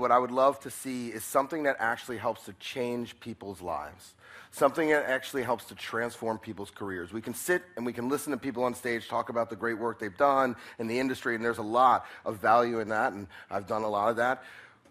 what I would love to see is something that actually helps to change people's lives. Something that actually helps to transform people's careers. We can sit and we can listen to people on stage talk about the great work they've done in the industry, and there's a lot of value in that, and I've done a lot of that.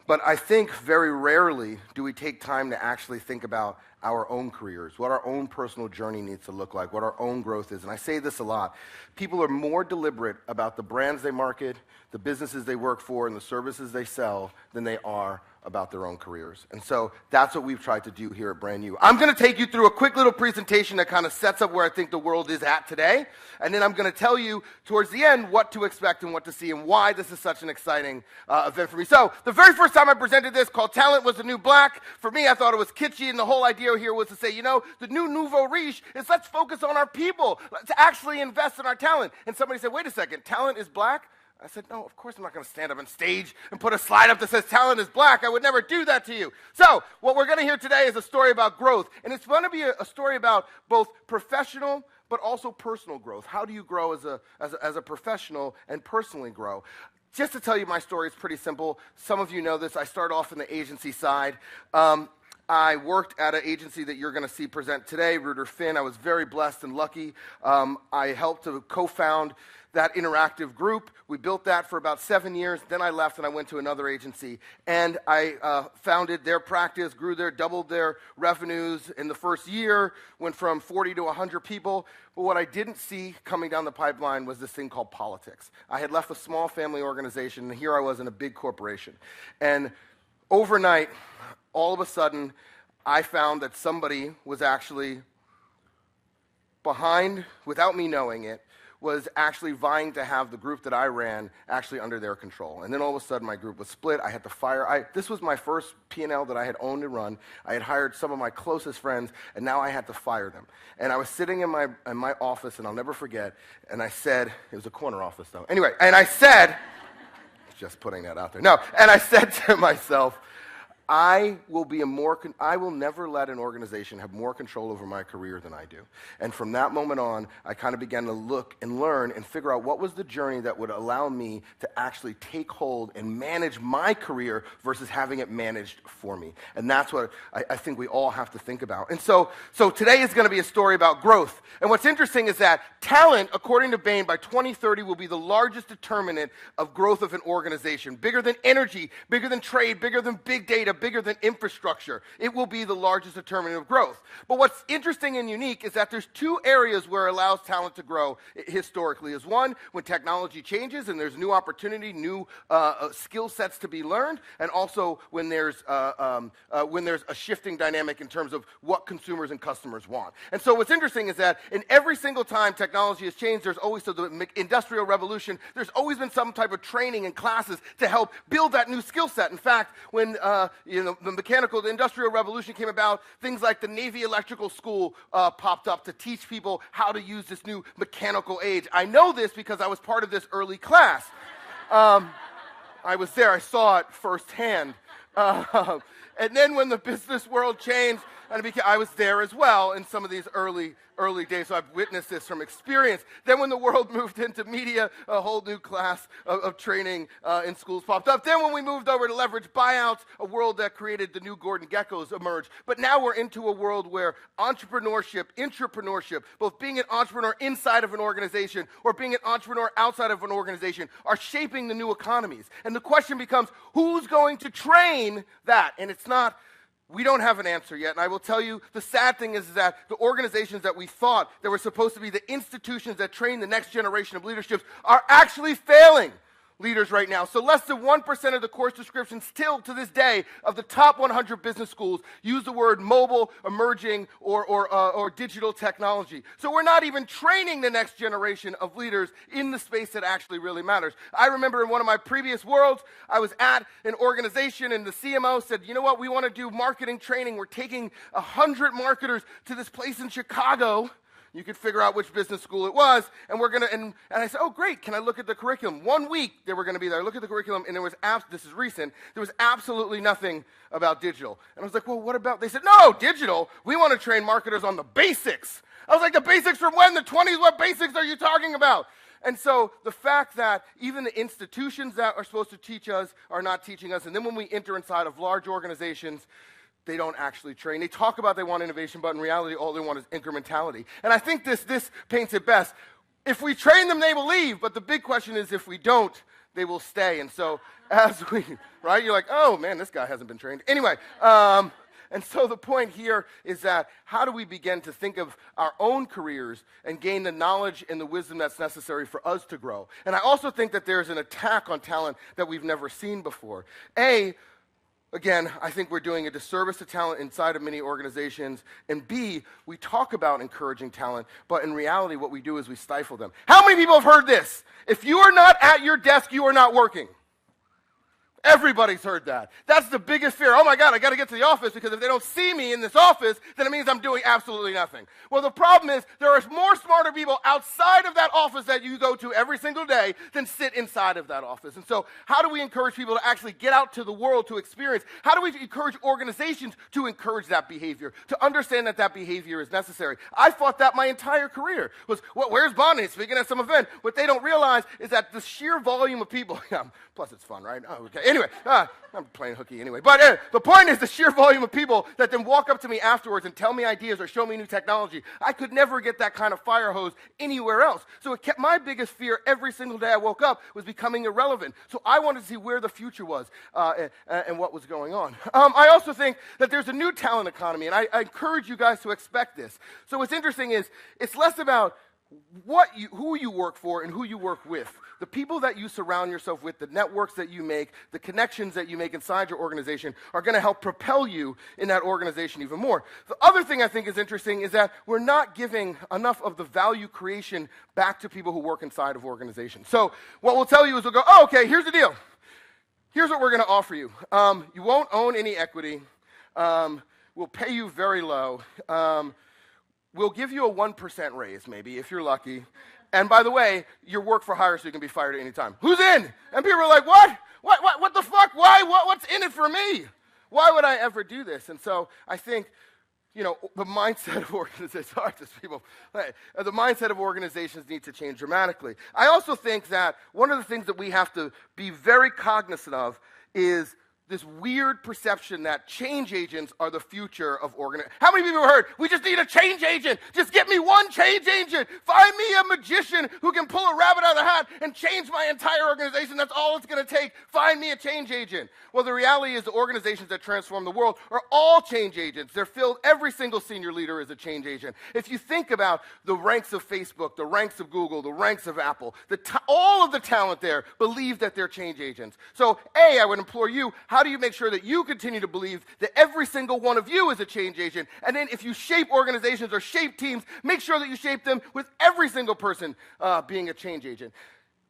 But I think very rarely do we take time to actually think about our own careers, what our own personal journey needs to look like, what our own growth is. And I say this a lot. People are more deliberate about the brands they market, the businesses they work for, and the services they sell than they are about their own careers. And so that's what we've tried to do here at Brand New. I'm going to take you through a quick little presentation that kind of sets up where I think the world is at today. And then I'm going to tell you towards the end what to expect and what to see and why this is such an exciting event for me. So the very first time I presented this, called Talent Was the New Black, for me I thought it was kitschy, and the whole idea here was to say, you know, the new nouveau riche is let's focus on our people, let's actually invest in our talent. And somebody said, wait a second, talent is black? I said, no, of course I'm not going to stand up on stage and put a slide up that says talent is black. I would never do that to you. So what we're going to hear today is a story about growth. And it's going to be a story about both professional but also personal growth. How do you grow as a professional and personally grow? Just to tell you my story, it's pretty simple. Some of you know this. I started off in the agency side. I worked at an agency that you're going to see present today, Reuter Finn. I was very blessed and lucky. I helped to co-found that interactive group. We built that for about 7 years. Then I left and I went to another agency. And I founded their practice, grew there, doubled their revenues in the first year, went from 40 to 100 people. But what I didn't see coming down the pipeline was this thing called politics. I had left a small family organization, and here I was in a big corporation. And overnight, all of a sudden, I found that somebody was actually behind, without me knowing it, was actually vying to have the group that I ran actually under their control. And then all of a sudden, my group was split. I had to fire. This was my first P&L that I had owned and run. I had hired some of my closest friends, and now I had to fire them. And I was sitting in my office, and I'll never forget, and I said, it was a corner office, though. Anyway, and I said, just putting that out there. No, and I said to myself, I will never let an organization have more control over my career than I do. And from that moment on, I kind of began to look and learn and figure out what was the journey that would allow me to actually take hold and manage my career versus having it managed for me. And that's what I think we all have to think about. And so today is going to be a story about growth. And what's interesting is that talent, according to Bain, by 2030 will be the largest determinant of growth of an organization. Bigger than energy, bigger than trade, bigger than big data, bigger than infrastructure. It will be the largest determinant of growth. But what's interesting and unique is that there's two areas where it allows talent to grow historically. Is one, when technology changes and there's new opportunity, new skill sets to be learned, and also when there's a shifting dynamic in terms of what consumers and customers want. And so what's interesting is that in every single time technology has changed, there's always, so the Industrial Revolution, there's always been some type of training and classes to help build that new skill set. In fact, when the Industrial Revolution came about, things like the Navy Electrical School popped up to teach people how to use this new mechanical age. I know this because I was part of this early class. I was there. I saw it firsthand. And then when the business world changed, I was there as well in some of these early days, so I've witnessed this from experience. Then when the world moved into media, a whole new class of training in schools popped up. Then when we moved over to leverage buyouts, a world that created the new Gordon Geckos emerged. But now we're into a world where entrepreneurship, intrapreneurship, both being an entrepreneur inside of an organization or being an entrepreneur outside of an organization, are shaping the new economies. And the question becomes, who's going to train that? And it's not, we don't have an answer yet. And I will tell you, the sad thing is that the organizations that we thought that were supposed to be the institutions that train the next generation of leaderships are actually failing leaders right now. So less than 1% of the course descriptions still to this day of the top 100 business schools use the word mobile, emerging, or digital technology. So we're not even training the next generation of leaders in the space that actually really matters. I remember in one of my previous worlds, I was at an organization and the CMO said, you know what, we want to do marketing training. We're taking 100 marketers to this place in Chicago. You could figure out which business school it was, and we're going to, and I said, oh, great, can I look at the curriculum? 1 week they were going to be there. I look at the curriculum, and there was, this is recent, there was absolutely nothing about digital. And I was like, well, what about, they said, no, digital, we want to train marketers on the basics. I was like, the basics from when? The 20s? What basics are you talking about? And so the fact that even the institutions that are supposed to teach us are not teaching us, and then when we enter inside of large organizations, they don't actually train. They talk about they want innovation, but in reality, all they want is incrementality. And I think this paints it best. If we train them, they will leave, but the big question is if we don't, they will stay. And so as we, right, you're like, oh man, this guy hasn't been trained. Anyway, and so the point here is that how do we begin to think of our own careers and gain the knowledge and the wisdom that's necessary for us to grow? And I also think that there's an attack on talent that we've never seen before. Again, I think we're doing a disservice to talent inside of many organizations. And B, we talk about encouraging talent, but in reality, what we do is we stifle them. How many people have heard this? If you are not at your desk, you are not working. Everybody's heard that. That's the biggest fear. Oh my God, I got to get to the office because if they don't see me in this office, then it means I'm doing absolutely nothing. Well, the problem is there are more smarter people outside of that office that you go to every single day than sit inside of that office. And so how do we encourage people to actually get out to the world to experience? How do we encourage organizations to encourage that behavior, to understand that that behavior is necessary? I fought that my entire career. Was, well, where's Bonin speaking at some event? What they don't realize is that the sheer volume of people, plus it's fun, right? Oh, okay. Anyway, I'm playing hooky anyway. But the point is the sheer volume of people that then walk up to me afterwards and tell me ideas or show me new technology. I could never get that kind of fire hose anywhere else. So it kept my biggest fear every single day I woke up was becoming irrelevant. So I wanted to see where the future was and what was going on. I also think that there's a new talent economy, and I encourage you guys to expect this. So what's interesting is it's less about who you work for and who you work with. The people that you surround yourself with, the networks that you make, the connections that you make inside your organization are going to help propel you in that organization even more. The other thing I think is interesting is that we're not giving enough of the value creation back to people who work inside of organizations. So what we'll tell you is we'll go, oh, okay, here's the deal. Here's what we're going to offer you. You won't own any equity. We'll pay you very low. We'll give you a 1% raise, maybe, if you're lucky. And by the way, you're work for hire, so you can be fired at any time. Who's in? And people are like, what? What the fuck? Why? What's in it for me? Why would I ever do this? And so I think, the mindset of organizations, the mindset of organizations need to change dramatically. I also think that one of the things that we have to be very cognizant of is this weird perception that change agents are the future of organizations. How many people have heard, we just need a change agent. Just get me one change agent. Find me a magician who can pull a rabbit out of the hat and change my entire organization. That's all it's going to take. Find me a change agent. Well, the reality is the organizations that transform the world are all change agents. They're filled, every single senior leader is a change agent. If you think about the ranks of Facebook, the ranks of Google, the ranks of Apple, all of the talent there believe that they're change agents. So, I would implore you, how do you make sure that you continue to believe that every single one of you is a change agent? And then if you shape organizations or shape teams, make sure that you shape them with every single person being a change agent.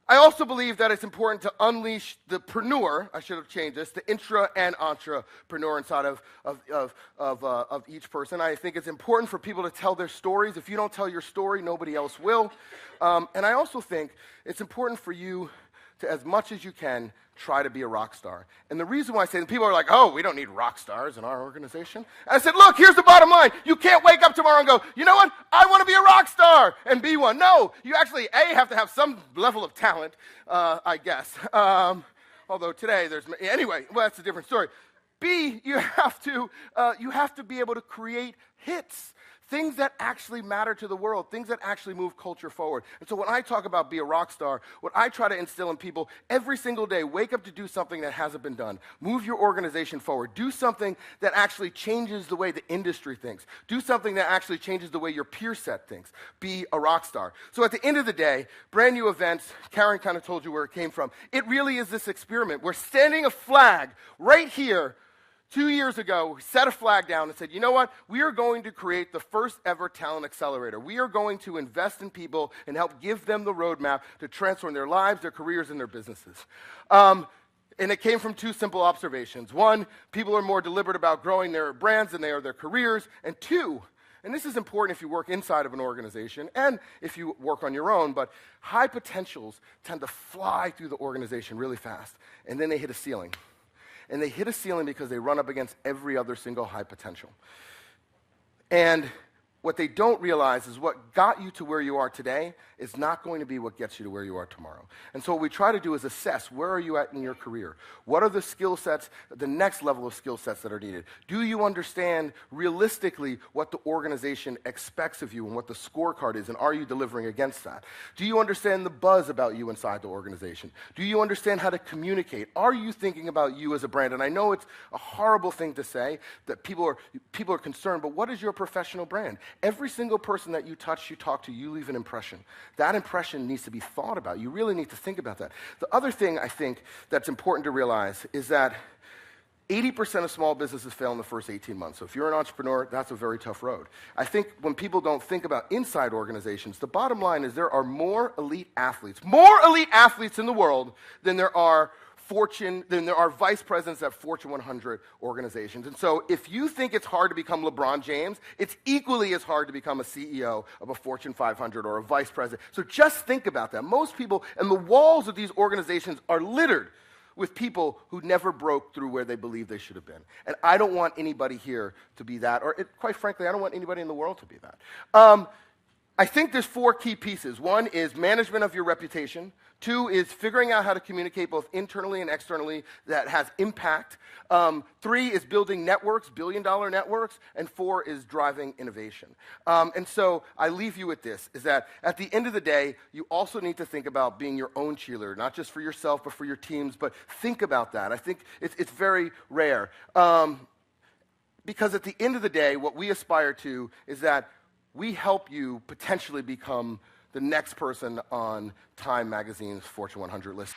I also believe that it's important to unleash the preneur, I should have changed this, the intra and entrepreneur inside of each person. I think it's important for people to tell their stories. If you don't tell your story, nobody else will. And I also think it's important for you to, as much as you can, try to be a rock star. And the reason why I say that, people are like, oh, we don't need rock stars in our organization. And I said, look, here's the bottom line. You can't wake up tomorrow and go, you know what, I want to be a rock star and be one. No, you actually, have to have some level of talent, I guess. Although today anyway, well, that's a different story. B, you have to be able to create hits. Things that actually matter to the world, things that actually move culture forward. And so when I talk about be a rock star, what I try to instill in people every single day, wake up to do something that hasn't been done. Move your organization forward. Do something that actually changes the way the industry thinks. Do something that actually changes the way your peer set thinks. Be a rock star. So at the end of the day, brand new events, Karen kind of told you where it came from. It really is this experiment. We're standing a flag right here. 2 years ago, we set a flag down and said, you know what? We are going to create the first ever talent accelerator. We are going to invest in people and help give them the roadmap to transform their lives, their careers, and their businesses. And it came from two simple observations. One, people are more deliberate about growing their brands than they are their careers. And two, and this is important if you work inside of an organization and if you work on your own, but high potentials tend to fly through the organization really fast, and then they hit a ceiling. And they hit a ceiling because they run up against every other single high potential. And what they don't realize is what got you to where you are today is not going to be what gets you to where you are tomorrow. And so what we try to do is assess, where are you at in your career? What are the skill sets, the next level of skill sets that are needed? Do you understand realistically what the organization expects of you and what the scorecard is, and are you delivering against that? Do you understand the buzz about you inside the organization? Do you understand how to communicate? Are you thinking about you as a brand? And I know it's a horrible thing to say, that people are concerned, but what is your professional brand? Every single person that you touch, you talk to, you leave an impression. That impression needs to be thought about. You really need to think about that. The other thing I think that's important to realize is that 80% of small businesses fail in the first 18 months. So if you're an entrepreneur, that's a very tough road. I think when people don't think about inside organizations, the bottom line is there are more elite athletes in the world than there are vice presidents at Fortune 100 organizations. And so if you think it's hard to become LeBron James, it's equally as hard to become a CEO of a Fortune 500 or a vice president. So just think about that. Most people, and the walls of these organizations are littered with people who never broke through where they believe they should have been. And I don't want anybody here to be that, or quite frankly, I don't want anybody in the world to be that. I think there's 4 key pieces. 1 is management of your reputation. 2 is figuring out how to communicate both internally and externally that has impact. 3 is building networks, billion-dollar networks. And 4 is driving innovation. And so I leave you with this, is that at the end of the day, you also need to think about being your own cheerleader, not just for yourself, but for your teams. But think about that. I think it's very rare. Because at the end of the day, what we aspire to is that we help you potentially become the next person on Time Magazine's Fortune 100 list.